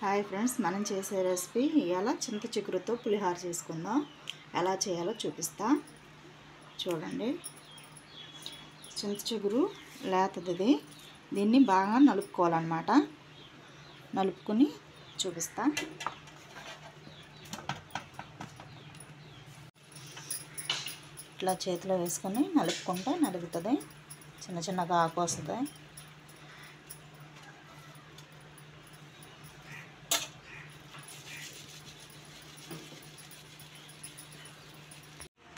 Hi friends, మనం చేసే recipe ఇవాళ చింత చిగురుతో పులిహోర చేసుకుందాం. ఎలా చేయాలో చూపిస్తా చూడండి. చింత చిగురు లేతది, దీన్ని బాగా నలుపుకోవాలన్నమాట. నలుపుకొని చూపిస్తా. ఇట్లా చేతిలో వేసుకొని నలుపుకుంటే నలుగుతుంది, చిన్న చిన్నగా ఆకు వస్తుంది.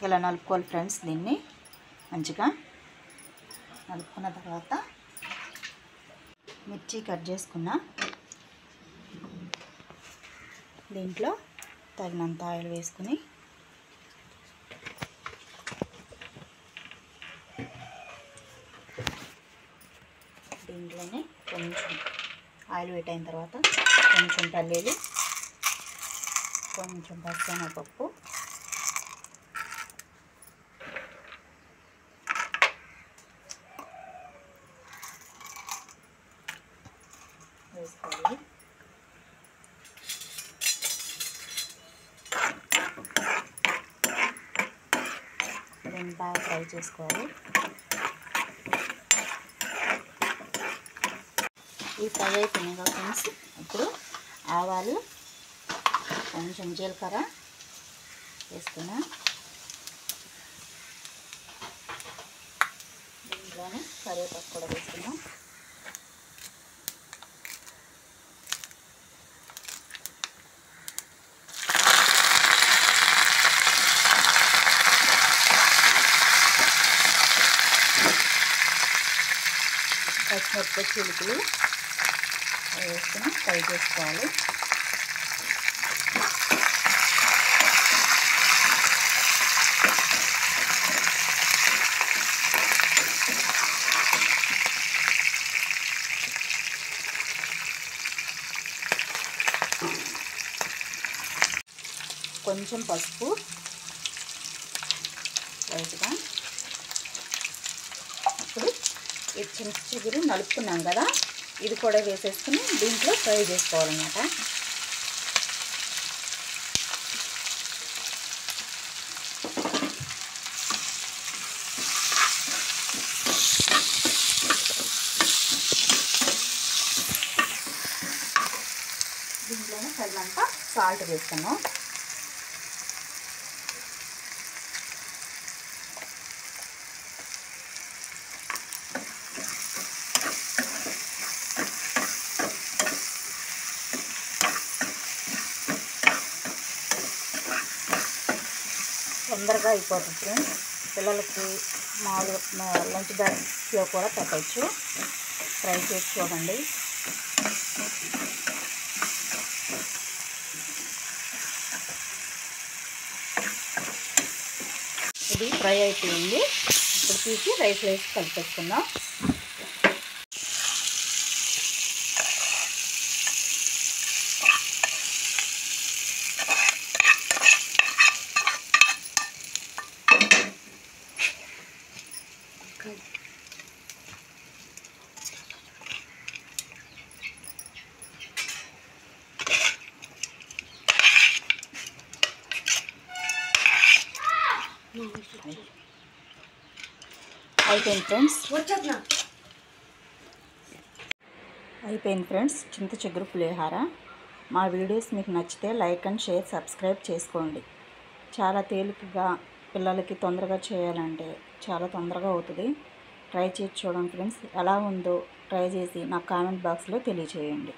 ఇలా నలుపుకోవాలి ఫ్రెండ్స్. దీన్ని మంచిగా నలుపుకున్న తర్వాత మిర్చి కట్ చేసుకున్న దీంట్లో తగినంత ఆయిల్ వేసుకుని దీంట్లోనే కొంచెం ఆయిల్ వేట్ అయిన తర్వాత కొంచెం పల్లీలు, కొంచెం పచ్చెనగపప్పు, వేసుకోవాలి. దీన్ని బాగా ఫ్రై చేసుకోవాలి. ఈ ఫ్రై అయిపోయినాయి కదా ఫ్రెండ్స్. ఇప్పుడు ఆవాలు, కొంచెం జీలకర్ర వేసుకున్నా. దీంట్లోనే కరివేపాకు కూడా వేసుకున్నాం. పచ్చిమిరపకాయ చిలుకలు వేసుకుని ఫ్రై చేసుకోవాలి. కొంచెం పసుపు లైట్గా. ఇప్పుడు ఈ చింత చిగురు నలుపుకున్నాం కదా, ఇది కూడా వేసేసుకుని దీంట్లో ఫ్రై చేసుకోవాలన్నమాట. దీంట్లోనే తగినంత సాల్ట్ వేసుకున్నాం. తొందరగా అయిపోతుంది ఫ్రెండ్స్. పిల్లలకి మామూలుగా లంచ్ బ్యాగ్స్లో కూడా పెట్టవచ్చు. ట్రై చేసి చూడండి. ఇది ఫ్రై అయిపోయింది. ఇప్పుడు తీసి రైస్ వేసి కలిపేసుకుందాం. అయిపోయింది ఫ్రెండ్స్. అయిపోయింది ఫ్రెండ్స్ చింత చిగురు పులిహోర. మా వీడియోస్ మీకు నచ్చితే లైక్ అండ్ షేర్, సబ్స్క్రైబ్ చేసుకోండి. చాలా తేలికగా పిల్లలకి తొందరగా చేయాలంటే చాలా తొందరగా అవుతుంది. ట్రై చేసి చూడండి ఫ్రెండ్స్. ఎలా ఉందో ట్రై చేసి నాకు కామెంట్ బాక్స్లో తెలియచేయండి.